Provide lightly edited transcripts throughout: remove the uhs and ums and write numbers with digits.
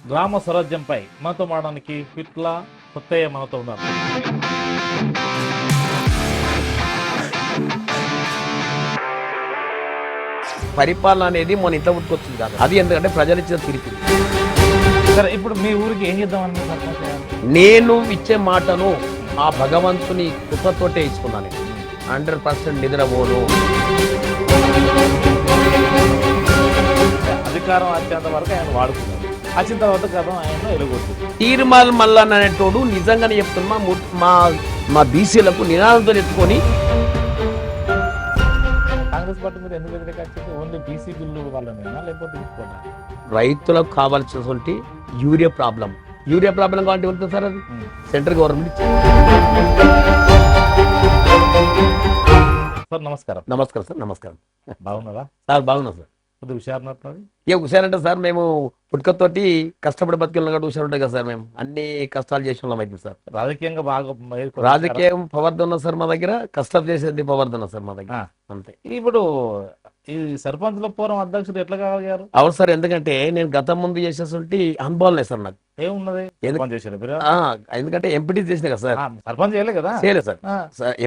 గ్రామ స్వరాజ్యంపై మనతో మాడడానికి పిట్ల కొత్తయ్య మనతో ఉన్నారు. పరిపాలన అనేది మన ఇంట్లో పుట్టుకొచ్చింది కాదు, అది ఎందుకంటే ప్రజలు ఇచ్చిన తీర్పు. సరే, ఇప్పుడు మీ ఊరికి ఏం చేద్దామని సర్పంచ్ గారు? నేను ఇచ్చే మాటను ఆ భగవంతుని కృపతోటే ఇస్తున్నాను. 100% నిద్రపోను. అధికారం వచ్చేంత వరకు ఆయన వాడుకున్నారు, వచ్చిన తర్వాత కదా ఆయన ఎలుగొట్టు. తీర్మాల్ మల్లన్న అనేటోడు నిజంగానే చెప్తున్నా, మా మా బీసీలకు నినాదంతో ఎత్తుకొని కాంగ్రెస్ పార్టీ మీద ఎందుకు వ్యతిరేకించింది? ఓన్లీ బీసీ బిల్లు వాళ్ళనేనా లేకపోతే తీసుకోండి? రైతులకు కావాల్సినటువంటి యూరియా ప్రాబ్లం కావాలంటే ఉంటుంది సార్, అది సెంట్రల్ గవర్నమెంట్. సార్ నమస్కారం. నమస్కారం సార్. నమస్కారం. బాగున్నారా సార్? బాగున్నా సార్. కొద్దిగా హుషారున్నట్టున్నది. ఏ హుషారంటే సార్, మేము పుట్టుకతోటి కష్టపడి బతికిన కూడా హుషారు ఉంటుంది కదా సార్. మేము అన్ని కష్టాలు చేసిన వాళ్ళం అయితే సార్. రాజకీయంగా బాగా రాజకీయం పవర్ది ఉన్నా సార్ మా దగ్గర, కష్టం చేసేది పవర్ది ఉన్నా సార్ మా దగ్గర, అంతే. ఇప్పుడు ఈ సర్పంచ్ల ఫోరం అధ్యక్షుడు ఎట్లా కాగలిగారు? అవును సార్, ఎందుకంటే నేను గతం ముందు చేసేటువంటి అనుభవం లేదు సార్ నాకు. ఏమున్నది చేశారు మీరు? ఎందుకంటే ఎంపీటీ చేసిన కదా సార్. సర్పంచ్ చేయలేదు కదా? చేయలేదు సార్.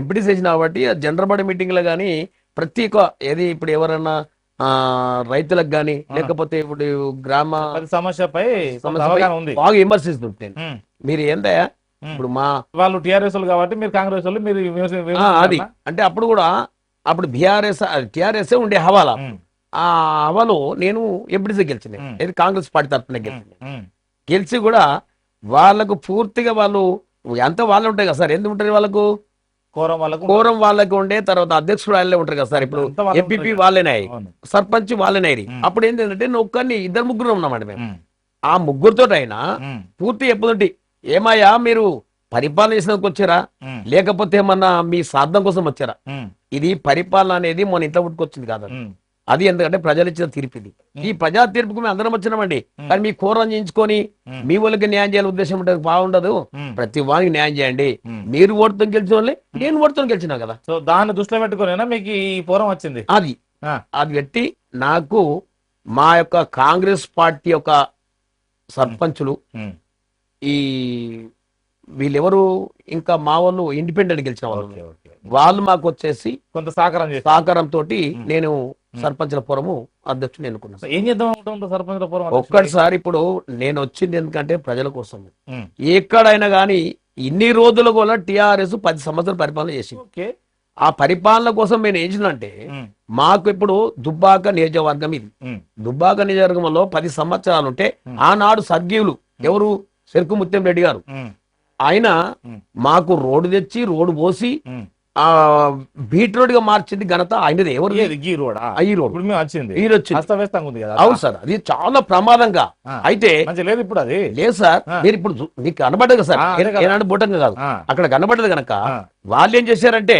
ఎంపీటీ చేసిన కాబట్టి జనరల్ బాడీ మీటింగ్ లో కానీ ప్రతి ఒక్క ఏది ఇప్పుడు ఎవరన్నా రైతులకు గాని లేకపోతే ఇప్పుడు గ్రామ సమస్యపై బాగా విమర్శిస్తుంటే మీరు ఏందయ్యా ఇప్పుడు మా వాళ్ళు టిఆర్ఎస్ వాళ్ళు కాబట్టి మీరు కాంగ్రెస్ వాళ్ళు మీరు అది అంటే అప్పుడు కూడా అప్పుడు టిఆర్ఎస్ ఉండే హవాలా, ఆ హవాలో నేను ఎంపీటీసీ గెలిచింది, ఇది కాంగ్రెస్ పార్టీ తరఫున గెలిచి కూడా వాళ్ళకు పూర్తిగా వాళ్ళు ఎంత వాళ్ళు ఉంటాయి కదా సార్. ఎందుకు ఉంటారు వాళ్ళకు? కోరం వాళ్ళకి ఉండే, తర్వాత అధ్యక్షుడు వాళ్ళే ఉంటారు కదా సార్. ఇప్పుడు ఎంపీపీ వాళ్ళేనాయి, సర్పంచ్ వాళ్ళేనాయి. అప్పుడు ఏంటంటే నేను ఒక్కరిని ఇద్దరు ముగ్గురు ఉన్నామండి మేము. ఆ ముగ్గురుతో అయినా పూర్తి ఎప్పుడంటే ఏమయ్యా మీరు పరిపాలన చేసినందుకు వచ్చారా లేకపోతే ఏమన్నా మీ స్వార్థం కోసం వచ్చారా? ఇది పరిపాలన అనేది మన ఇంట్లో పుట్టుకొచ్చింది కాదు, అది ఎందుకంటే ప్రజలు ఇచ్చిన తీర్పు. ఇది ఈ ప్రజా తీర్పుకు మేము అందరం వచ్చినామండి. కానీ మీ కూరం చేయించుకొని మీ వాళ్ళకి న్యాయం చేయాలని ఉద్దేశం ఉంటుంది, బాగుండదు. ప్రతి వానికి న్యాయం చేయండి. మీరు ఓటుతో గెలిచిన వాళ్ళే, నేను ఓటుతో గెలిచినా కదా. సో దాన్ని దృష్టిలో పెట్టుకునేనా మీకు ఈ ఫోరం వచ్చింది? అది పెట్టి నాకు మా యొక్క కాంగ్రెస్ పార్టీ యొక్క సర్పంచులు ఈ వీళ్ళెవరు ఇంకా మా వాళ్ళు ఇండిపెండెంట్ గెలిచిన వాళ్ళు మాకు వచ్చేసి కొంత సహకారంతో నేను సర్పంచుల ఫోరము అధ్యక్షుడు ఎన్నుకున్నాను. ఏం చేద్దాం సర్పంచుల ఫోరం? ఒక్కటిసారి ఇప్పుడు నేను వచ్చింది ఎందుకంటే ప్రజల కోసం. ఎక్కడైనా కానీ ఇన్ని రోజులు కూడా టిఆర్ఎస్ 10 సంవత్సరాలు పరిపాలన చేసింది. ఆ పరిపాలన కోసం నేను ఏం చేసినంటే, మాకు ఇప్పుడు దుబ్బాక నియోజకవర్గం ఇది. దుబ్బాక నియోజకవర్గంలో 10 సంవత్సరాలు ఉంటే ఆనాడు సర్గీయులు ఎవరు చెరుకు ముత్యం రెడ్డి గారు, ఆయన మాకు రోడ్డు తెచ్చి రోడ్డు పోసి ఆ బీట్ రోడ్ గా మార్చింది ఘనత ఆయనది. ఎవరు? ఈ రోడ్ అవును సార్, అది చాలా ప్రమాదంగా. అయితే ఇప్పుడు అది లేదు సార్. మీరు ఇప్పుడు మీకు కనబడ్డది కదా సార్, ఏనాడు బోటంగా కాదు, అక్కడ కనబడ్డది కనుక వాళ్ళు ఏం చేశారంటే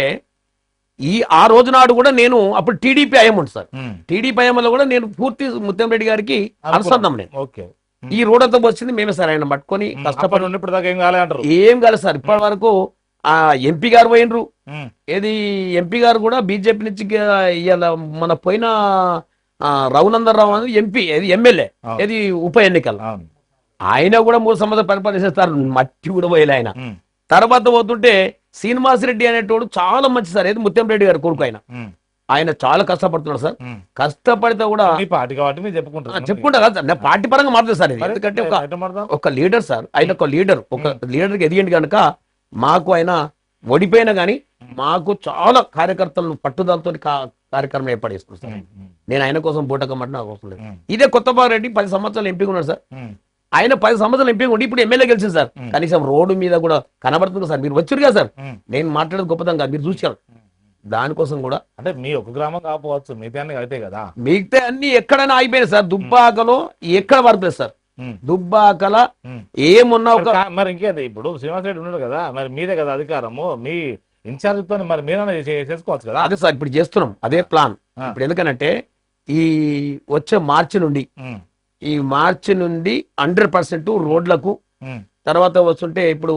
ఆ రోజు నాడు కూడా నేను అప్పుడు టీడీపీ అయ్యమంటు సార్. టీడీపీ అయ్యమలో కూడా నేను పూర్తి ముత్యం రెడ్డి గారికి అనుసంధానం. నేను ఈ రోడ్ అంతా వచ్చింది మేమే సార్. ఆయన పట్టుకొని కష్టపడి ఏం కాలేదు సార్. ఇప్పటి వరకు ఆ ఎంపీ గారు పోయినరు, ఏది ఎంపీ గారు కూడా బీజేపీ నుంచి ఇవాళ మన పోయిన రఘునందన్ రావు అని ఎంపీ, ఏది ఎమ్మెల్యే, ఏది ఉప ఎన్నికలు, ఆయన కూడా 3 సంవత్సరాలు పరిపాలన చేస్తారు. మట్టి కూడా పోయలే ఆయన. తర్వాత పోతుంటే శ్రీనివాసరెడ్డి అనేటోడు చాలా మంచి సార్, ఏది ముత్యం రెడ్డి గారు కొడుకు. ఆయన చాలా కష్టపడుతున్నాడు సార్. కష్టపడితే కూడా చెప్పుకుంటా కదా సార్, పార్టీ పరంగా మారుతుంది సార్. ఇది ఎందుకంటే ఒక లీడర్ సార్, ఆయన ఒక లీడర్కి ఎదిగింది కనుక మాకు ఆయన ఓడిపోయినా గానీ మాకు చాలా కార్యకర్తలను పట్టుదలతో కార్యక్రమం ఏర్పడేసుకున్నాను సార్. నేను ఆయన కోసం బూటకమ్మంటే నాకు అవసరం లేదు. ఇదే కొత్తబారెడ్డి 10 సంవత్సరాలు ఎంపీగా ఉన్నాడు సార్. ఆయన 10 సంవత్సరాలు ఎంపీగా ఉండి ఇప్పుడు ఎమ్మెల్యే గెలిచింది సార్. కనీసం రోడ్డు మీద కూడా కనబడుతుంది సార్. మీరు వచ్చారు కదా సార్, నేను మాట్లాడేది గొప్పదం కాదు, మీరు చూసారు. దానికోసం కూడా అంటే మీ ఒక గ్రామం కాకపోవచ్చు, మిగతా అయితే కదా, మిగతా అన్ని ఎక్కడైనా అయిపోయినాయి సార్. దుబ్బాకలో ఎక్కడ వరకలేదు సార్. దుబ్బాకల ఏమున్నా మరి ఇంకేది ఇప్పుడు శ్రీనివాస్ రెడ్డి ఉన్నాడు కదా, మరి మీదే కదా అధికారము, మీ ఇన్ఛార్జ్ తో మరి మీరైనా చేసుకోవచ్చు కదా. అదే సార్ ఇప్పుడు చేస్తున్నాం, అదే ప్లాన్. ఇప్పుడు ఎందుకనంటే ఈ వచ్చే మార్చి నుండి 100% రోడ్లకు తర్వాత వస్తుంటే ఇప్పుడు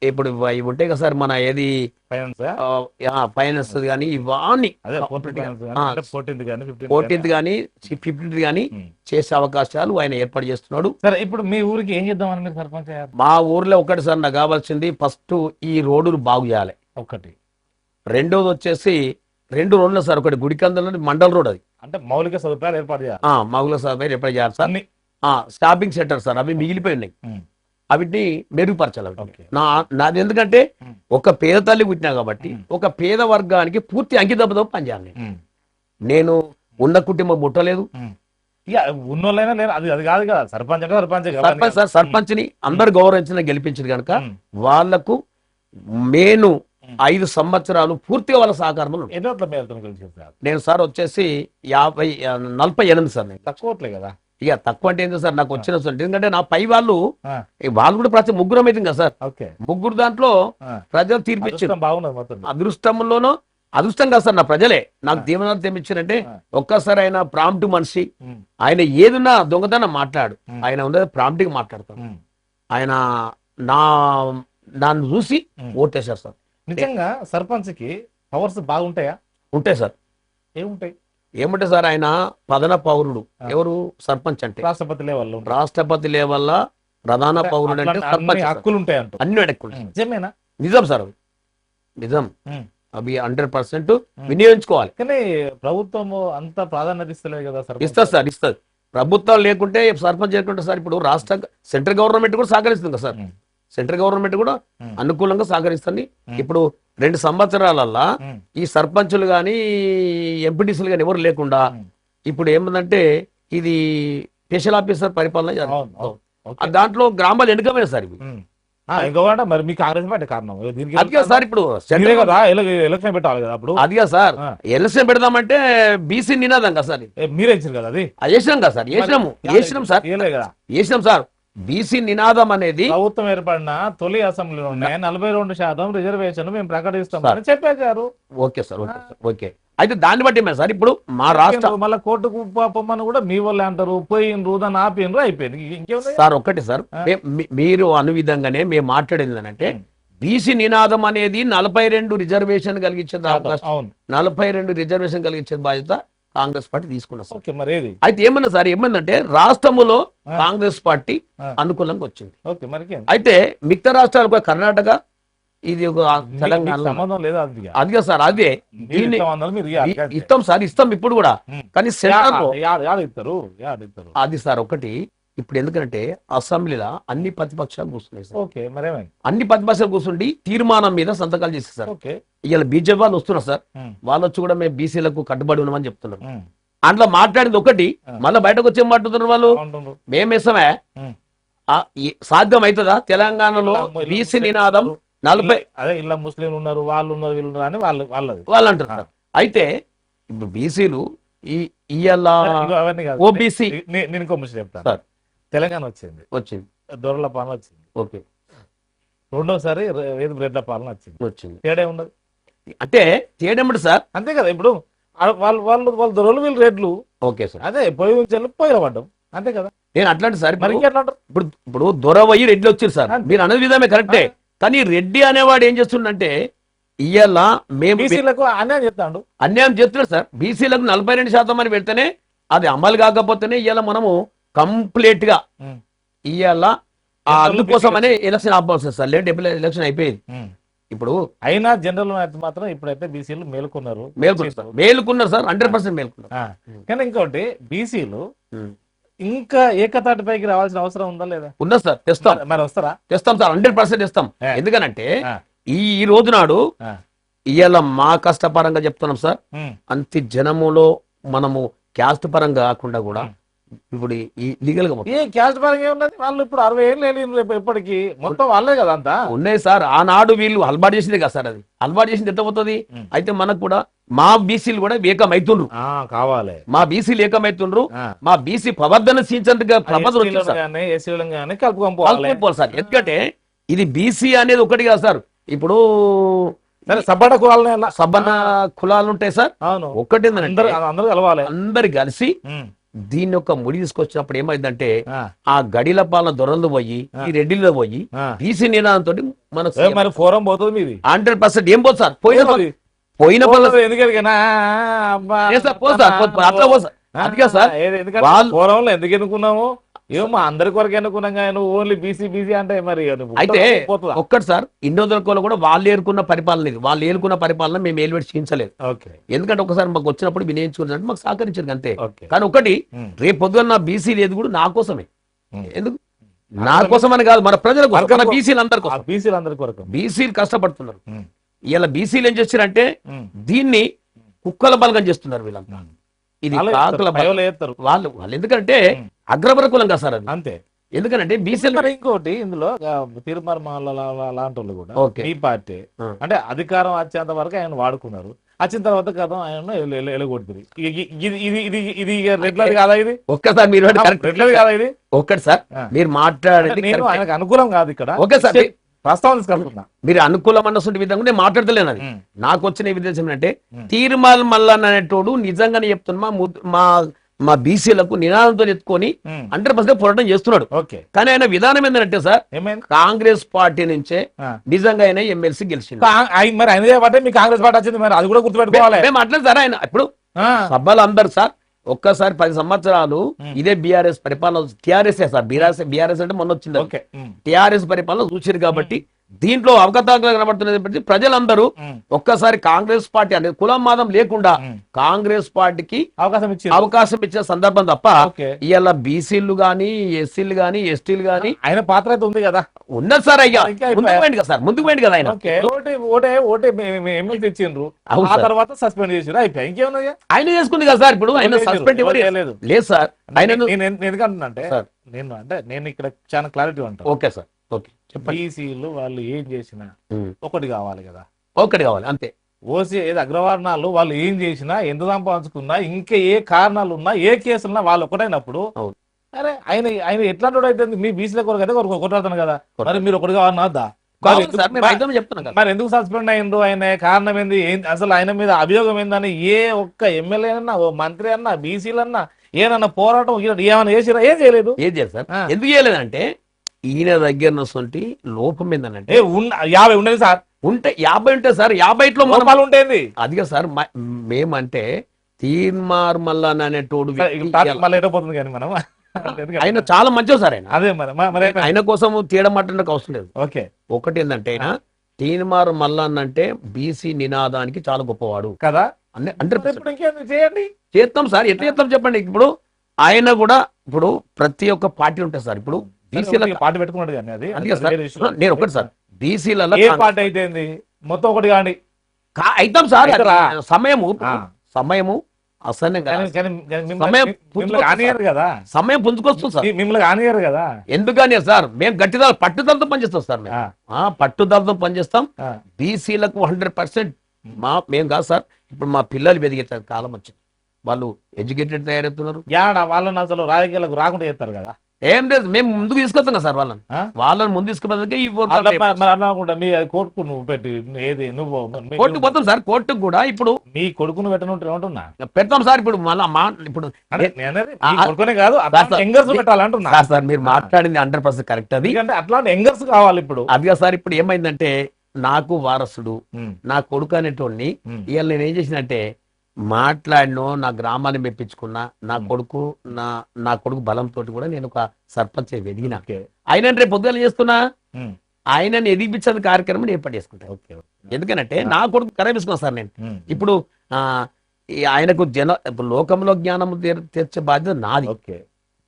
ఇప్పుడు ఇవి ఉంటాయి కదా సార్ మన ఏది ఫైనాన్స్ కానీ ఇవన్నీ 14th కానీ 15th కానీ చేసే అవకాశాలు ఆయన ఏర్పాటు చేస్తున్నాడు. సరే ఇప్పుడు మీ ఊరికి ఏం చేద్దామని మీరు సర్పంచ్ అయ్యారు? మా ఊర్లో ఒకటి సార్ నాకు కావాల్సింది ఫస్ట్ ఈ రోడ్డును బాగు చేయాలి ఒకటి. రెండోది వచ్చేసి 2 రోడ్లు సార్, ఒకటి గుడికందలో మండల్ రోడ్, అది అంటే మౌలిక సదుపాయాలు ఏర్పాటు చేయాలి. మౌలిక సదుపాయాలు ఏర్పాటు చేయాలి సార్. షాపింగ్ సెంటర్ సార్ అవి మిగిలిపోయి ఉన్నాయి, అవిటిని మెరుగుపరచాలి. నాది ఎందుకంటే ఒక పేద తల్లి పుట్టినా కాబట్టి ఒక పేద వర్గానికి పూర్తి అంకితతో పనిచేయాలి. నేను ఉన్న కుటుంబం ముట్టలేదు, ఉన్నోళ్ళైనా లేదు, అది అది కాదు కదా సర్పంచ్ అంటే సర్పంచ్ సార్. సర్పంచ్ ని అందరు గౌరవించిన గెలిపించింది కనుక వాళ్లకు నేను 5 సంవత్సరాలు పూర్తిగా వాళ్ళ సహకారం. నేను సార్ వచ్చేసి 48 సార్. నేను తక్కువట్లే కదా, ఇక తక్కువ అంటే ఏంటో సార్ నాకు వచ్చిన, ఎందుకంటే నా పై వాళ్ళు కూడా ప్రతి ముగ్గురం అయితే కదా సార్, ముగ్గురు దాంట్లో ప్రజలు తీర్పిచ్చారు. అదృష్టంలోనూ అదృష్టం కాదు సార్, నా ప్రజలే నాకు దీవెనలు తెప్పించారంటే. ఒక్కసారి ఆయన ప్రాంప్ట్ మనిషి, ఆయన ఏదున్నా దొంగతనం మాట్లాడు, ఆయన ఉన్నది ప్రాంప్ట్గా మాట్లాడతాడు. ఆయన నన్ను చూసి ఓటేశారు సార్. నిజంగా సర్పంచ్ కి పవర్స్ బాగుంటాయా? ఉంటాయి సార్. ఏముంటాయి? ఏమంటే సార్ ఆయన ప్రధాన పౌరుడు. ఎవరు? సర్పంచ్ అంటే రాష్ట్రపతి లెవెల్లో, రాష్ట్రపతి లెవెల్లో ప్రధాన పౌరుడు అంటే సర్పంచ్. హక్కులు ఉంటాయి అంట, అన్ని హక్కులు. నిజమేనా? నిజం సార్, నిజం. అవి 100% వినియోగించుకోవాలి. కానీ ప్రభుత్వం అంత ప్రాధాన్యత ఇస్తలేదు కదా సార్. ఇస్తుంది సార్, ఇస్తుంది. ప్రభుత్వం లేకుంటే సర్పంచ్ లేకుంటే సార్ ఇప్పుడు సెంట్రల్ గవర్నమెంట్ కూడా సహకరిస్తుంది కదా సార్. సెంట్రల్ గవర్నమెంట్ కూడా అనుకూలంగా సహకరిస్తుంది. ఇప్పుడు 2 సంవత్సరాలల్లా ఈ సర్పంచులు గాని ఎంపీటీసీలు గాని ఎవరు లేకుండా ఇప్పుడు ఏమందంటే ఇది స్పెషల్ ఆఫీసర్ పరిపాలన. దాంట్లో గ్రామాలు ఎన్నికమైన సార్ ఇవి. మరి మీ కాంగ్రెస్ పార్టీ కారణం అదిగా సార్. ఇప్పుడు ఎలక్షన్ పెట్టాలి కదా, అప్పుడు అదిగా సార్ ఎలక్షన్ పెడదామంటే బీసీ నినాదం కదా సార్. మీరే ఇచ్చారు కదా, అది చేసినాం కదా సార్. చేసినాం సార్. బీసీ నినాదం అనేది ప్రభుత్వం ఏర్పడిన తొలి అసెంబ్లీలోనే 42% రిజర్వేషన్ మేము ప్రకటిస్తామని చెప్పారు. Okay sir, okay. అయితే దాన్ని బట్టి మేము సార్ ఇప్పుడు మా రాష్ట్రం మళ్ళీ కోర్టుకు పొమ్మని కూడా మీ వాళ్ళే అంటారు, పోయినరు దాన్ని ఆపినరు, అయిపోయింది. ఇంకేముంది సార్? ఒక్కటి సార్, మీరు అను విధంగానే మేము మాట్లాడేది అంటే బీసీ నినాదం అనేది 42 రిజర్వేషన్ కలిగించే అవకాశం, 42 రిజర్వేషన్ కలిగించే బాధ్యత కాంగ్రెస్ పార్టీ తీసుకున్నా సార్. అయితే ఏమన్నా సార్, ఏమందంటే రాష్ట్రంలో కాంగ్రెస్ పార్టీ అనుకూలంగా వచ్చింది. అయితే మిగతా రాష్ట్రాలకు కర్ణాటక, ఇది ఒక తెలంగాణ సంబంధం లేదా? అదిగా సార్, అదే ఇస్తాం సార్, ఇస్తాం ఇప్పుడు కూడా. కానీ సెంటర్ అది సార్ ఒకటి. ఇప్పుడు ఎందుకంటే అసెంబ్లీలో అన్ని ప్రతిపక్షాలు కూర్చున్నాయి సార్. అన్ని ప్రతిపక్షాలు కూర్చుండి తీర్మానం మీద సంతకాలు చేసేసారు. ఇవాళ బీజేపీ వాళ్ళు వస్తున్నారు సార్, వాళ్ళు వచ్చి కూడా మేము బీసీలకు కట్టుబడి ఉన్నామని చెప్తున్నారు. అందులో మాట్లాడింది ఒకటి, మళ్ళీ బయటకు వచ్చి ఏం మాట్లాడుతున్నారు వాళ్ళు, మేమేసమే సాధ్యం అవుతుందా తెలంగాణలో బీసీ నినాదం 40? అదే ఇలా ముస్లింలు ఉన్నారు, వాళ్ళు ఉన్నారు, వీళ్ళు ఉన్నారు అని వాళ్ళు అంటారు. అయితే ఇప్పుడు బీసీలు ఓబీసీ, నేను ఇంకో ముస్లిం చెప్తాను. తెలంగాణ వచ్చింది, దొరల పాలన వచ్చింది. ఓకే. రెండోసారి రెడ్ల పాలన వచ్చింది. తేడా ఉండదు అంటే తేడేమిటి సార్? అంతే కదా. ఇప్పుడు వాళ్ళు దొరలు, వీళ్ళు రెడ్లు. Okay sir. అదే పొయ్యి ఉంచాలి, పొయ్యిలో పడ్డం, అంతే కదా. నేను అట్లాంటి సార్. మరి ఇప్పుడు దొరవయ్యి రెడ్లు వచ్చారు సార్, మీరు అనే విధమే కరెక్టే. కానీ రెడ్డి అనేవాడు ఏం చేస్తుండే, ఇవాళ మేము బీసీలకు అన్యాయం చెప్తాడు, అన్యాయం చేస్తున్నాడు సార్. బీసీలకు 42% అని పెడితేనే అది అమలు కాకపోతేనే ఇవాళ మనము కంప్లీట్ గా ఇవాళ అందుకోసమనే ఎలక్షన్ ఆపాల్సి సార్. లేదంటే ఎలక్షన్ అయిపోయేది. ఇప్పుడు అయినా జనరల్ మాత్రం ఇప్పుడైతే బీసీలు మేలుకున్నారు సార్, 100% మేలుకున్నారు. కానీ ఇంకోటి, బీసీలు ఇంకా ఏకతాటిపైకి రావాల్సిన అవసరం ఉందా లేదా? ఉందా సార్? తెస్తాం. మరి వస్తారా? తెస్తాం సార్, 100% తెస్తాం. ఎందుకనంటే ఈ రోజు నాడు ఇవాళ మా కష్టపరంగా చెప్తున్నాం సార్, అంత జనములో మనము క్యాస్ట్ పరంగా కాకుండా కూడా ఇప్పుడు ఈ లీగల్ గా క్యాస్ట్ పరంగా ఏమున్నది, వాళ్ళు ఇప్పుడు 60 ఏళ్ళు ఎప్పటికి మొత్తం వాళ్ళే కదా అంతా ఉన్నాయి సార్. ఆనాడు వీళ్ళు అలవాటు చేసింది కదా సార్, అది అలవాటు చేసింది ఎంత పోతుంది. అయితే మనకు కూడా మా బీసీలు కూడా ఏకమైతుండ్రు కావాలి, మా బీసీలు ఏకమైతుండ్రు. మా బీసీ ప్రవర్ధన కలుపుకోవాలి సార్. ఎందుకంటే ఇది బీసీ అనేది ఒకటి కాదు సార్. ఇప్పుడు సబ్బన కులాలు సబ్బన కులాలు ఉంటాయి సార్. ఒకటి అందరు కలవాలి, అందరు కలిసి దీన్ని ఒక ముడి తీసుకొచ్చినప్పుడు ఏమైందంటే ఆ గడిల పాలన దొరలు పోయి ఈ రెడ్డిలో పోయి బీసీ నినాదంతో మన మరి ఫోరం పోతుంది మీది 100% ఏం పోదు సార్ పోయిన ఎందుకనా అదిగా సార్ ఫోరంలో ఎందుకు ఎన్నుకున్నాము ఏమో మా అందరి కొరకు ఎన్నుకున్నాం కానీ నువ్వు ఓన్లీ బీసీ అంటే మరి అయితే ఒక్కటి సార్ ఇన్నో దొరకలో కూడా వాళ్ళు ఏరుకున్న పరిపాలన ఇది వాళ్ళు ఏరుకున్న పరిపాలన మేము ఏలుబెట్టి క్షీణించలేదు ఎందుకంటే ఒకసారి మాకు వచ్చినప్పుడు వినియోగించుకున్నట్టు మాకు సహకరించారు అంతే కానీ ఒకటి రేపు పొద్దున్న నా బీసీ లేదు కూడా నా కోసమే ఎందుకు నా కోసం అని కాదు మన ప్రజల కోసం బీసీలందరి కొరకు బీసీలు కష్టపడుతున్నారు ఇలా బీసీలు ఏం చేస్తారంటే దీన్ని కుక్కల బలగం చేస్తున్నారు వీళ్ళంతా ఇది వాళ్ళు ఎందుకంటే అగ్రవర కులం కదా సార్ అది అంతే ఎందుకంటే బీసీలు ఇంకోటి ఇందులో తిరుమల లాంటి వాళ్ళు కూడా మీ పార్టీ అంటే అధికారం వచ్చేంత వరకు ఆయన వాడుకున్నారు వచ్చిన తర్వాత కదా ఆయన ఎలగొడుతుంది ఇది రెడ్లది కాదా ఇది ఒక్కసారి మీరు రెడ్లది కాదా ఇది ఒక్కటి సార్ మీరు మాట్లాడేది నేను ఆయనకు అనుకూలం కాదు ఇక్కడ ఓకే సార్ ప్రస్తావన తీసుకుంటున్నా మీరు అనుకూలం అన్నటువంటి విధంగా నేను మాట్లాడతలేను అది నాకు వచ్చిన విదేశం ఏంటంటే తీర్మాల్ మల్లన్న అనేటోడు నిజంగానే చెప్తున్నా మా బీసీలకు నినాదంతో ఎత్తుకొని 100% పోరాటం చేస్తున్నాడు కానీ ఆయన విధానం ఏంటంటే సార్ కాంగ్రెస్ పార్టీ నుంచే నిజంగా ఆయన ఎమ్మెల్సీ గెలిచింది మరి ఆయన మీ కాంగ్రెస్ పార్టీ వచ్చింది మరి అది కూడా గుర్తుపెట్టుకోవాలి మేము అట్లేదు సార్ ఆయన ఇప్పుడు సభలు అందరు సార్ ఒక్కసారి 10 సంవత్సరాలు ఇదే బీఆర్ఎస్ పరిపాలన టిఆర్ఎస్ సార్ బీఆర్ఎస్ అంటే మొన్న వచ్చింది టిఆర్ఎస్ పరిపాలన చూసారు కాబట్టి దీంట్లో అవకతవకలు కనబడుతున్నది ప్రజలందరూ ఒక్కసారి కాంగ్రెస్ పార్టీ అనేది కులం మాదం లేకుండా కాంగ్రెస్ పార్టీకి అవకాశం ఇచ్చిన సందర్భం తప్ప ఇవాళ బీసీలు గాని ఎస్సీలు గాని ఎస్టీలు గాని ఆయన పాత్ర అయితే ఉంది కదా ఉన్నది సార్ అయ్యా ముందుకు పోయింది కదా ఆయన తెచ్చిండ్రు ఆ తర్వాత సస్పెండ్ చేసారు అయిపోయి ఇంకేమన్నా ఆయన చేసుకుంది కదా సార్ ఇప్పుడు ఆయన సస్పెండ్ లేదు సార్ ఆయన ఎందుకంటున్నా నేను ఇక్కడ చాలా క్లారిటీ ఉంటాను ఓకే సార్ ఓకే బీసీలు వాళ్ళు ఏం చేసినా ఒకటి కావాలి కదా ఒకటి కావాలి అంతే ఓసీ ఏది అగ్రవర్ణాలు వాళ్ళు ఏం చేసినా ఎంత సంపాదించుకున్నా ఇంకా ఏ కారణాలు ఉన్నా ఏ కేసులున్నా వాళ్ళు ఒకటైనప్పుడు అరే ఆయన ఎట్లాంటి అయితే మీ బీసీల కొరకు అయితే కొట్లాడుతాను కదా మరి మీరు ఒకటి కావాలన్నా వద్దా మరి ఎందుకు సస్పెండ్ అయ్యిండ్రు ఆయన కారణం ఏంది అసలు ఆయన మీద అభియోగం ఏందని ఏ ఒక్క ఎమ్మెల్యే అన్నా ఓ మంత్రి అన్నా బీసీలన్నా ఏదన్నా పోరాటం ఏమైనా చేసిరా ఏం చేయలేదు సార్ ఎందుకు చేయలేదంటే ఈయన దగ్గర నుంచి లోపం ఏంటంటే 50 ఉండేది సార్ ఉంటే 50 ఉంటే సార్ 50లో లోపాలు ఉంటాయి అదిగా సార్ మేమంటే తీర్మార్ మల్లన్న అనేటోడు పోతుంది కానీ మనం ఆయన చాలా మంచిది సార్ ఆయన అదే మరి ఆయన కోసం తీయడం మాట్లాడడానికి అవసరం లేదు ఓకే ఒకటి ఏంటంటే ఆయన తీర్మార్ మల్లన్న అంటే బీసీ నినాదానికి చాలా గొప్పవాడు కదా చేయండి చేస్తాం సార్ ఎట్లా చేస్తాం చెప్పండి ఇప్పుడు ఆయన కూడా ఇప్పుడు ప్రతి ఒక్క పార్టీ ఉంటుంది సార్ ఇప్పుడు పార్టీ పెట్టుకున్నాడు కానీ అది నేను ఒకటి సార్ బీసీలలో ఏ పార్టీ అయితే మొత్తం ఒకటి కాండి అయితాం సార్ సమయము సమయం పుంజుకొస్తుంది సార్ మిమ్మల్ని కానియరు కదా ఎందుకని సార్ మేము గట్టిదల పట్టుదలతో పనిచేస్తాం సార్ మేము పట్టుదలతో పనిచేస్తాం బీసీలకు 100% మేము కాదు సార్ ఇప్పుడు మా పిల్లలు ఎదిగే కాలం వచ్చింది వాళ్ళు ఎడ్యుకేటెడ్ తయారవుతున్నారు వాళ్ళని అసలు రాజకీయాలకు రాకుండా చేస్తారు కదా ఏం లేదు మేము ముందుకు తీసుకొస్తాం కదా సార్ వాళ్ళని ముందు కోర్టుకు నువ్వు పెట్టి ఏది నువ్వు కోర్టుకు పోతాం సార్ కోర్టుకు కూడా ఇప్పుడు మీ కొడుకును పెట్టనుంటున్నా పెడతాం సార్ ఇప్పుడు మళ్ళీ ఇప్పుడు కొడుకునే కాదు యంగర్స్ పెట్టాలంటున్నా సార్ మీరు మాట్లాడింది 100% కరెక్ట్ అది అంటే అట్లాంటి యంగర్స్ కావాలి ఇప్పుడు అదిగా సార్ ఇప్పుడు ఏమైందంటే నాకు వారసుడు నా కొడుకు అనేటోడిని ఇవాళ నేను ఏం చేసినట్టే మాట్లాడినో నా గ్రామాన్ని మెప్పించుకున్నా నా కొడుకు బలంతో కూడా నేను ఒక సర్పంచ్ ఎదిగిన ఆయన రేపు పొద్దున చేస్తున్నా ఆయనని ఎదిగించే కార్యక్రమం ఏర్పాటు చేసుకుంటా ఎందుకనంటే నా కొడుకు కరేపించుకున్నా సార్ నేను ఇప్పుడు ఆయనకు లోకంలో జ్ఞానం తెచ్చే బాధ్యత నాది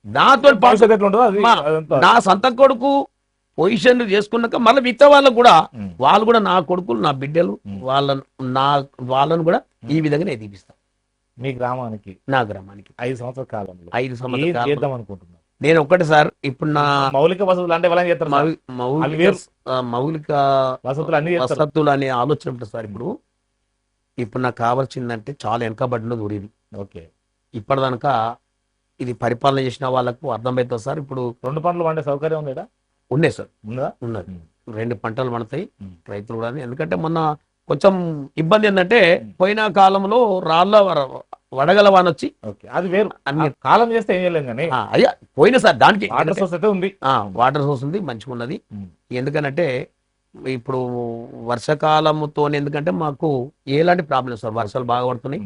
నాతో నా సొంత కొడుకు పొజిషన్ చేసుకున్నాక మళ్ళీ మిగతా వాళ్ళకు కూడా వాళ్ళు కూడా నా కొడుకులు నా బిడ్డలు వాళ్ళను కూడా ఈ విధంగా ఎదిగిస్తాం మీ గ్రామానికి నా గ్రామానికి 5 సంవత్సరాల కాలంలో 5 సంవత్సరాలు చేద్దాం అనుకుంటున్నాను నేను ఒకటి సార్ ఇప్పుడు నా మౌలిక వసతులు అంటే మౌలిక వసతులు అనే ఆలోచన ఉంటుంది సార్ ఇప్పుడు నాకు కావాల్సిందంటే చాలా వెనకబడినది ఊరిది ఓకే ఇప్పటిదాకా ఇది పరిపాలన చేసిన వాళ్ళకు అర్థమవుతుంది సార్ ఇప్పుడు 2 పంటలు పండే సౌకర్యం ఉందా ఉన్నాయి సార్ ఉన్నది 2 పంటలు పండుతాయి రైతులు కూడా ఎందుకంటే మొన్న కొంచెం ఇబ్బంది ఏంటంటే పోయిన కాలంలో వడగల వాన వచ్చి ఓకే, అది వేరు. అన్ని కాలం చేస్తే ఏం చేయలేం కానీ అయ్యా పోయిన సార్ దానికి వాటర్ సోర్స్ అయితే ఉంది. వాటర్ సోర్స్ ఉంది, మంచిగా ఉన్నది. ఎందుకనంటే ఇప్పుడు వర్షాకాలంతో ఎందుకంటే మాకు ఎలాంటి ప్రాబ్లం సార్, వర్షాలు బాగా పడుతున్నాయి.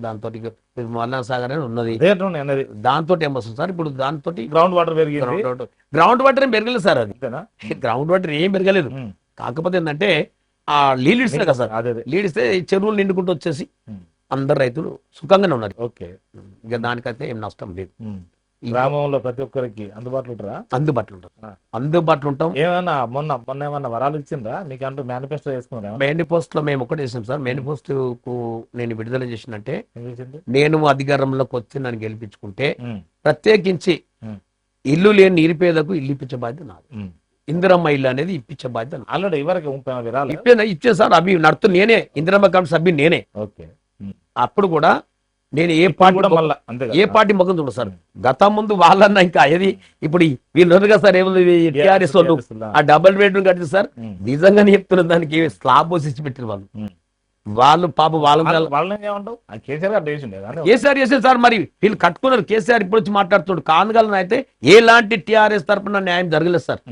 దాంతో మల్లన సాగర్ అని ఉన్నది, దాంతో ఏమొస్తుంది సార్ ఇప్పుడు దాంతో గ్రౌండ్ వాటర్ పెరిగింది. గ్రౌండ్ వాటర్ ఏం పెరగలేదు సార్, అది గ్రౌండ్ వాటర్ ఏం పెరగలేదు. కాకపోతే ఏంటంటే ఆ లీడ్ ఇస్తే కదా సార్, లీడ్ ఇస్తే చెరువులు నిండుకుంటూ వచ్చేసి అందరు రైతులు సుఖంగానే ఉన్నారు. ఓకే, ఇక దానికైతే ఏం నష్టం లేదు. గ్రామంలో ప్రతి ఒక్కరికి అందుబాటులో ఉంటారా? అందుబాటులో ఉంటాం. ఏమన్నా మొన్న ఏమన్నా వరాలు ఇచ్చిందా మీకు అంటూ మేనిఫెస్టో చేసుకున్నారా? మేనిఫెస్టో మేము ఒకటి చేసాం సార్. మేనిఫెస్టోకు నేను విడుదల చేసినంటే, నేను అధికారంలోకి వచ్చి నన్ను గెలిపించుకుంటే ప్రత్యేకించి ఇల్లు లేని నిరుపేదకు ఇల్లు ఇప్పించే బాధ్యత నాది. ఇందిరమ్మ ఇల్లు అనేది ఇప్పించే బాధ్యత ఆల్రెడీ ఇవరకు ఇచ్చే సార్. అవి నడుతూ నేనే ఇందిరమ్మ కమిటీ సభ్యుని నేనే. ఓకే, అప్పుడు కూడా నేను ఏ పార్టీ ముఖం చూడ సార్. గతం ముందు వాళ్ళన్నా ఇంకా ఏది ఇప్పుడు వీళ్ళు కదా సార్, ఏముంది టిఆర్ఎస్ వాళ్ళు ఆ డబుల్ బెడ్రూమ్ కట్టింది సార్. నిజంగానే చెప్తున్న దానికి స్లాబ్ పోసి పెట్టిన వాళ్ళు పాప కేసీఆర్ చేసేది సార్. మరి వీళ్ళు కట్టుకున్నారు, కేసీఆర్ ఇప్పుడు వచ్చి మాట్లాడుతున్నాడు. కానుగలను అయితే ఎలాంటి టిఆర్ఎస్ తరఫున న్యాయం జరగలేదు సార్.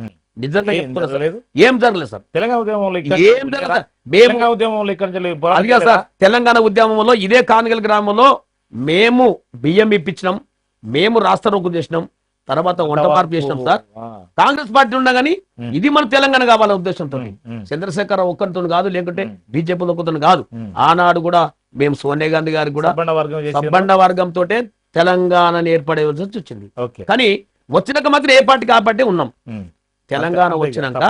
నిజంగా ఏం జరగలేదు సార్. తెలంగాణ ఉద్యమంలో తెలంగాణ ఉద్యమంలో ఇదే కానుగల గ్రామంలో మేము బియ్యం ఇప్పించినాం, మేము రాష్ట్ర రోకు చేసినాం, తర్వాత వంట మార్పు చేసినాం సార్. కాంగ్రెస్ పార్టీ ఉండగాని ఇది మన తెలంగాణ కావాలనే ఉద్దేశంతో చంద్రశేఖర్ ఒక్కరితో కాదు, లేకుంటే బీజేపీ ఒక్కరితో కాదు. ఆనాడు కూడా మేము సోనియా గాంధీ గారికి కూడా సబ్బండ వర్గంతో తెలంగాణను ఏర్పడేవలసి వచ్చింది. కానీ వచ్చినాక మాత్రం ఏ పార్టీ కాబట్టి ఉన్నాం. తెలంగాణ వచ్చినాక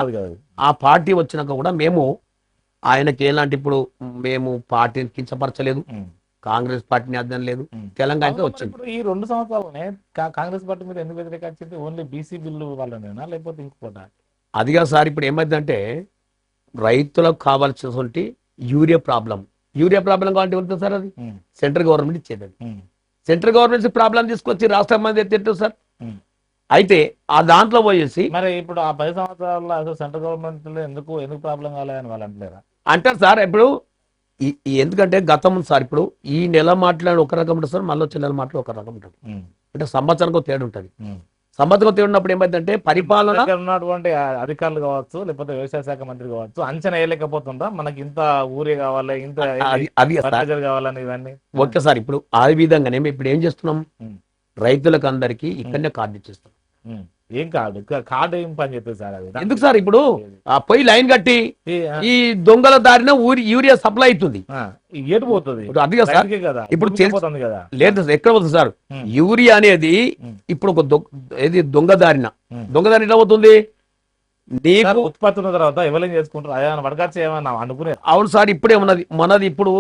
ఆ పార్టీ వచ్చినాక కూడా మేము ఆయనకి ఎలాంటి ఇప్పుడు మేము పార్టీని కించపరచలేదు, కాంగ్రెస్ పార్టీని అర్థం లేదు. తెలంగాణతో వచ్చింది. ఈ 2 సంవత్సరాలనే కాంగ్రెస్ పార్టీ మీద ఎందుకు వ్యతిరేకించింది? ఓన్లీ బీసీ బిల్లు వాళ్ళనేనా లేకపోతే ఇంకోట? అదిగా సార్, ఇప్పుడు ఏమైందంటే రైతులకు కావాల్సినటువంటి యూరియా ప్రాబ్లం కావాలంటే వెళ్తుంది సార్. అది సెంట్రల్ గవర్నమెంట్ ఇచ్చేది. సెంట్రల్ గవర్నమెంట్ ప్రాబ్లం తీసుకొచ్చి రాష్ట్రం మంది ఎత్తేట్టు సార్. అయితే ఆ దాంట్లో పోయేసి మరి ఇప్పుడు ఆ 10 సంవత్సరాల్లో అసలు సెంట్రల్ గవర్నమెంట్ ఎందుకు ప్రాబ్లం కాలేదని వాళ్ళు అంటారా? అంటారు సార్. ఇప్పుడు ఎందుకంటే గతం సార్, ఇప్పుడు ఈ నెల మాట్లాడి ఒక రకం ఉంటుంది సార్, మళ్ళీ వచ్చే నెల మాట్లాడి ఒక రకం ఉంటుంది. అంటే సంవత్సరానికి తేడా ఉంటుంది. సంవత్సరం తేడా ఉన్నప్పుడు ఏమైందంటే పరిపాలన ఉన్నటువంటి అధికారులు కావచ్చు, లేకపోతే వ్యవసాయ శాఖ మంత్రి కావచ్చు, అంచనా వేయలేకపోతుందా మనకి ఇంత ఊరే కావాలి, ఇంత కావాలని ఇవన్నీ. ఓకే సార్, ఇప్పుడు ఆ విధంగానే ఇప్పుడు ఏం చేస్తున్నాం, రైతులకు అందరికి ఇక్కడనే కార్డు ఇచ్చేస్తాం. ఏం కార్డు ఏం పని చేస్తుంది సార్? అది ఎందుకు సార్, ఇప్పుడు ఆ పొయ్యి లైన్ కట్టి ఈ దొంగల దారిన యూరియా సప్లై అవుతుంది, ఏటు పోతుంది. అది సార్ ఇప్పుడు లేదు ఎక్కడ పోతుంది సార్ యూరియా అనేది. ఇప్పుడు ఒక దొంగ దారిన ఎట్లా పోతుంది? ఉత్పత్తి ఉన్న తర్వాత ఎవరేం చేసుకుంటారు అనుకునే. అవును సార్, ఇప్పుడే ఉన్నది మనది. ఇప్పుడు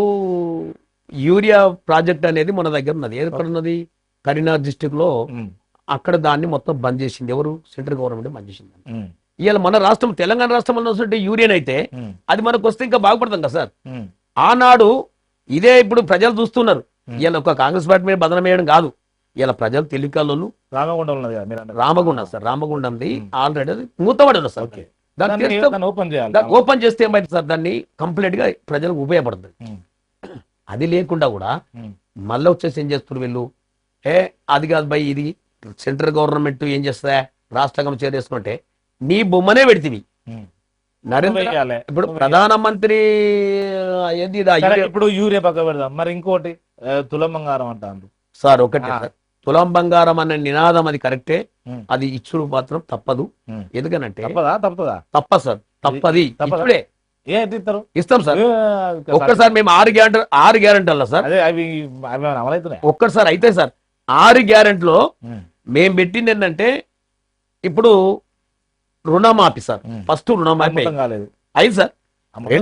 యూరియా ప్రాజెక్ట్ అనేది మన దగ్గర ఉన్నది. ఎక్కడ ఉన్నది? కరీంనగర్ డిస్టిక్ లో. అక్కడ దాన్ని మొత్తం బంద్ చేసింది ఎవరు? సెంట్రల్ గవర్నమెంట్ బంద్ చేసింది. ఇవాళ మన రాష్ట్రం తెలంగాణ రాష్ట్రంలో యూరియన్ అయితే అది మనకు వస్తే ఇంకా బాగుపడతాం కదా సార్. ఆనాడు ఇదే ఇప్పుడు ప్రజలు చూస్తున్నారు. ఇవాళ ఒక కాంగ్రెస్ పార్టీ మీద బదనం వేయడం కాదు, ఇలా ప్రజలు తెలివికల్లోను. రామగుండం సార్, రామగుండంది ఆల్రెడీ మూతపడి ఉంది సార్. ఓపెన్ చేస్తే ఏమైంది సార్, దాన్ని కంప్లీట్ గా ప్రజలకు ఉపయోగపడుతుంది. అది లేకుండా కూడా మళ్ళీ వచ్చేసి ఏం చేస్తున్నారు వీళ్ళు, అది కాదు బై, ఇది సెంట్రల్ గవర్నమెంట్ ఏం చేస్తా రాష్ట్రంగం చేరేసుకుంటే నీ బొమ్మనే పెడితివి. నరేంద్ర ఇప్పుడు ప్రధానమంత్రి ఇప్పుడు యూరియా పక్క పెడదాం, మరి ఇంకోటి తులం బంగారం అంటారు సార్. ఒకటి తులం బంగారం అనే నినాదం అది కరెక్టే, అది ఇచ్చుడు మాత్రం తప్పదు. ఎందుకనంటే తప్ప సార్, తప్పది. ఇప్పుడే ఇస్తాం సార్. ఒక్కసారి మేము 6 గ్యారెంటీల్లో సార్ ఒక్కసారి అయితే సార్ 6 గ్యారెంటీలో మేము పెట్టింది ఏంటంటే ఇప్పుడు రుణమాఫీ సార్. ఫస్ట్ రుణమాఫీ అయింది సార్. ఏం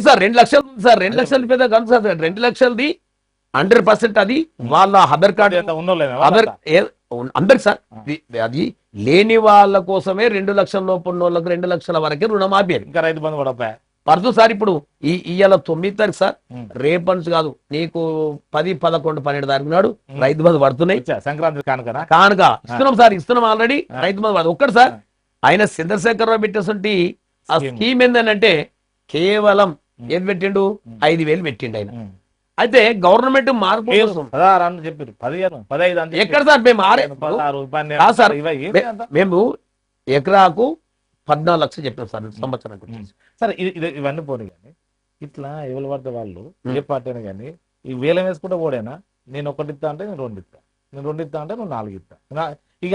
సార్ 2 లక్షలు ఉంది సార్. 2 లక్షల పెద్ద కాదు సార్. 2 లక్షలది 100% అది వాళ్ళ ఆధార్ కార్డు అందరికి సార్. అది లేని వాళ్ళ కోసమే 2 లక్షల లోపు ఉన్న వాళ్ళకి 2 లక్షల వరకే రుణమాఫీ. ఇంకా రైతు బంధు కూడా పడుతు సార్. ఇప్పుడు ఇవాళ 9 తారీఖు సార్, రేపు నుంచి కాదు నీకు 10, 11, 12 తారీఖు నాడు రైతు బంధు పడుతున్నాయి. సంక్రాంతి కానుక ఇస్తున్నాం సార్, ఇస్తున్నాం ఆల్రెడీ రైతు బంధు. ఒక్కటి సార్, ఆయన చంద్రశేఖర్ రావు పెట్టేటువంటి ఆ స్కీమ్ ఏంటంటే కేవలం ఏది పెట్టిండు, 5,000 పెట్టిండు. ఆయన అయితే గవర్నమెంట్ మార్పు కోసం 16 అని చెప్పారు, 15, 15 అని ఎక్కడ సార్ మేము 16, కాదు సార్, ఎంత? మేము ఎకరాకు 14 లక్షలు చెప్పాం సార్ సంవత్సరానికి. సరే ఇవన్నీ పోనీ కానీ ఇట్లా ఎవరు పడితే వాళ్ళు ఏ పార్టీ అయినా కానీ ఈ వేలం వేసుకుంటే ఓడేనా, నేను 1 ఇస్తా అంటే నేను 2 ఇస్తా, నేను 2 ఇస్తా అంటే నువ్వు 4 ఇస్తా. ఇక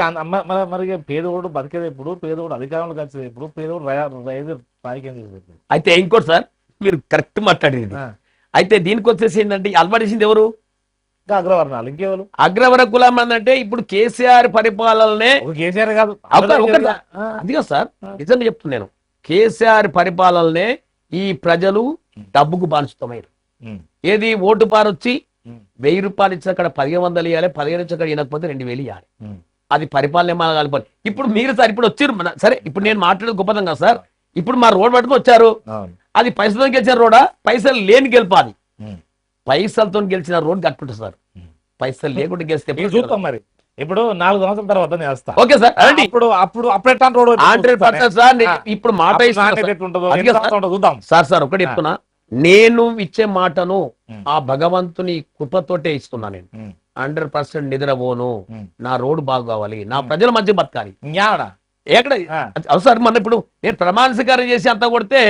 మరి పేదోడు బతికేది ఎప్పుడు, పేదోడు అధికారంలోకి వచ్చేది ఎప్పుడు, పేదోడు రైతు స్థాయికి ఏం చేసేది. అయితే ఇంకోటి సార్, మీరు కరెక్ట్ మాట్లాడేది. అయితే దీనికి వచ్చేసి ఏంటంటే అలవాటేసింది ఎవరు? అగ్రవర్ణాలు. ఇంకెవరు అగ్రవర్ణ కులం అంటే ఇప్పుడు కేసీఆర్ పరిపాలననే కేసీఆర్ కాదు, అదిగా సార్ నిజంగా చెప్తున్నాను. కేసీఆర్ పరిపాలననే ఈ ప్రజలు డబ్బుకు బానిసమయ్యారు. ఏది ఓటు పారొచ్చి 1000 రూపాయలు ఇచ్చి అక్కడ 1500 ఇవ్వాలి, 15 ఇచ్చి అక్కడ ఇవ్వకపోతే 2000 ఇవ్వాలి. అది పరిపాలన ఏమో. ఇప్పుడు మీరు సార్ ఇప్పుడు వచ్చారు సరే, ఇప్పుడు నేను మాట్లాడేది గొప్పదం కదా సార్. ఇప్పుడు మా రోడ్ పట్టుకు వచ్చారు, అది పైసలతో గెలిచిన రోడా, పైసలు లేని గెలిపాలి. పైసలతో గెలిచిన రోడ్ కట్టుకుంటుంది సార్, పైసలు లేకుండా గెలిస్తే చూస్తాం. మరి ఇప్పుడు 4 సంవత్సరాల తర్వాత చేస్తా. ఓకే సార్, అప్పుడు రోడ్ 100% సార్. ఇప్పుడు మాట చూద్దాం సార్ ఒకటి చెప్తున్నా, నేను ఇచ్చే మాటను ఆ భగవంతుని కృపతోటే ఇస్తున్నా. నేను 100% నిద్రపోను, నా రోడ్డు బాగు కావాలి, నా ప్రజల మధ్య బతకాలి. ఎక్కడ సార్ మన ఇప్పుడు నేను ప్రమాణ స్వీకారం చేసి అంతా కొడితే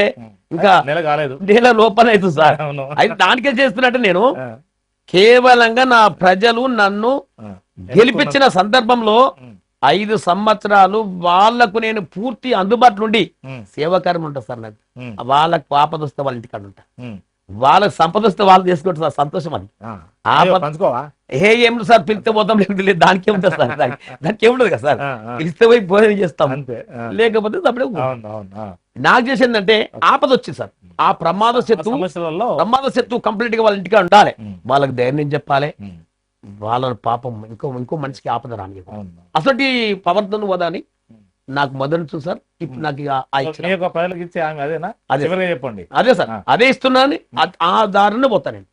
ఇంకా నెల కాలేదు, నెల లోపల అవుతుంది సార్. అయితే దానికే చేస్తున్నట్టు నేను కేవలంగా నా ప్రజలు నన్ను గెలిపించిన సందర్భంలో 5 సంవత్సరాలు వాళ్లకు నేను పూర్తి అందుబాటులో ఉండి సేవాకారం ఉంటా సార్. నాకు వాళ్ళకి ఆపద వస్తే వాళ్ళ ఇంటికాడ ఉంటా, వాళ్ళకి సంపద వస్తే వాళ్ళు చేసుకుంటారు సార్, సంతోషం. అది ఏం సార్, పిలిస్తే పోతాం, లేకపోతే దానికి ఏముంటుంది సార్, దానికి ఏముంటది కదా సార్, పిలిస్తే పోయి భోజనం చేస్తాం, లేకపోతే అప్పుడే. నాకు చేసిందంటే ఆపద వచ్చింది సార్, ఆ ప్రమాద శత్రు కంప్లీట్ గా వాళ్ళ ఇంటికి ఉండాలి, వాళ్ళకి ధైర్యం చెప్పాలి, వాళ్ళ పాపం ఇంకో మనిషికి ఆపద రాని అసలు ప్రవర్తన వదా అని నాకు మొదలు సార్. ఇప్పుడు నాకు చెప్పండి, అదే సార్, అదే ఇస్తున్నాను, ఆ దారిని పోతా నేను.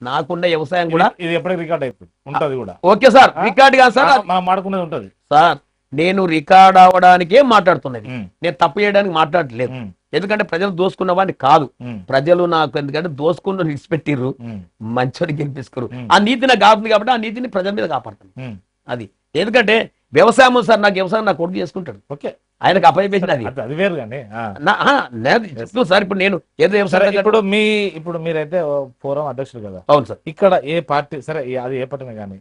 నాకున్న వ్యవసాయం కూడా ఇది ఎప్పటికి రికార్డ్ అయిపోయింది ఉంటది కూడా. ఓకే సార్, రికార్డ్ కాదు సార్, మనం మాట్లాడుకునేది ఉంటది సార్. నేను రికార్డ్ అవడానికే మాట్లాడుతున్నది, నేను తప్పు చేయడానికి మాట్లాడలేదు. ఎందుకంటే ప్రజలు దోసుకున్న వాడిని కాదు, ప్రజలు నాకు ఎందుకంటే దోసుకున్న విడిచిపెట్టిర్రు, మంచోని గెలిపిస్తారు. ఆ నీతి నాకు కావాలి కాబట్టి ఆ నీతిని ప్రజల మీద కాపాడుతాను. అది ఎందుకంటే వ్యవసాయం సార్, నాకు వ్యవసాయం నా కొడుకు చేసుకుంటాడు. ఓకే, ఆయనకు అప్పచెప్పింది అది వేరు కానీ సార్. ఇప్పుడు నేను ఏదో వ్యవసాయం ఇప్పుడు మీరైతే ఫోరం అధ్యక్షులు కదా. అవును సార్. ఇక్కడ ఏ పార్టీ సరే, అది ఏ పార్టీ కానీ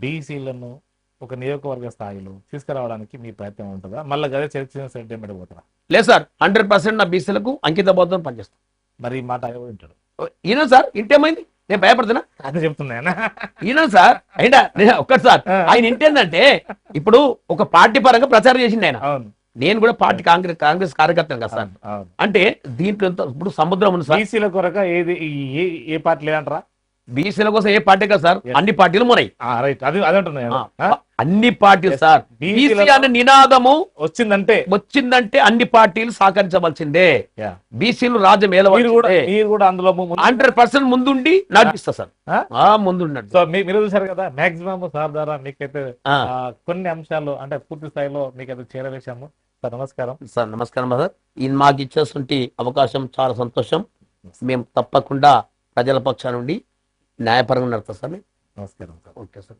బీసీలను ఒక నియోజకవర్గ స్థాయిలో తీసుకురావడానికి మీ ప్రయత్నం ఉంటుందా? మళ్ళీ అదే చర్చ సెంటిమెంట్ పోతారా? లేదు సార్, 100% నా బీసీలకు అంకిత బోధన పనిచేస్తాను. మరి ఈ మాట వింటాడు ఈయన సార్, ఇంటేమైంది, నేను భయపడుతున్నా అదే చెప్తున్నా ఈయన సార్. అయినా ఒక్కటి సార్, ఆయన ఇంటేందంటే ఇప్పుడు ఒక పార్టీ పరంగా ప్రచారం చేసింది ఆయన. నేను కూడా పార్టీ కాంగ్రెస్ కార్యకర్తను కదా సార్. అంటే దీంట్లో ఇప్పుడు సముద్రం ఉంది సార్. బీసీల కొరక ఏది ఏ పార్టీ లేదంటారా? బీసీల కోసం ఏ పార్టీ కదా సార్, అన్ని పార్టీలు మొరయి. అన్ని పార్టీలు సార్, బీసీ అనే నినాదము వచ్చిందంటే అన్ని పార్టీలు సహకరించవలసిందే. బీసీలు రాజ్యం అందులో 100% ముందుండి నడిపిస్తా సార్, ముందుండండి. సో మీరు చూసారు కదా, మాక్సిమం సార్ ద్వారా మీకైతే కొన్ని అంశాలు అంటే పూర్తి స్థాయిలో మీకైతే చేరవేశాము సార్. నమస్కారం సార్. నమస్కారం సార్. మాకు ఇచ్చేటువంటి అవకాశం చాలా సంతోషం. మేము తప్పకుండా ప్రజల పక్షాన నుండి న్యాయపరంగా నడుపుతాం సార్. నమస్కారం సార్. Okay sir.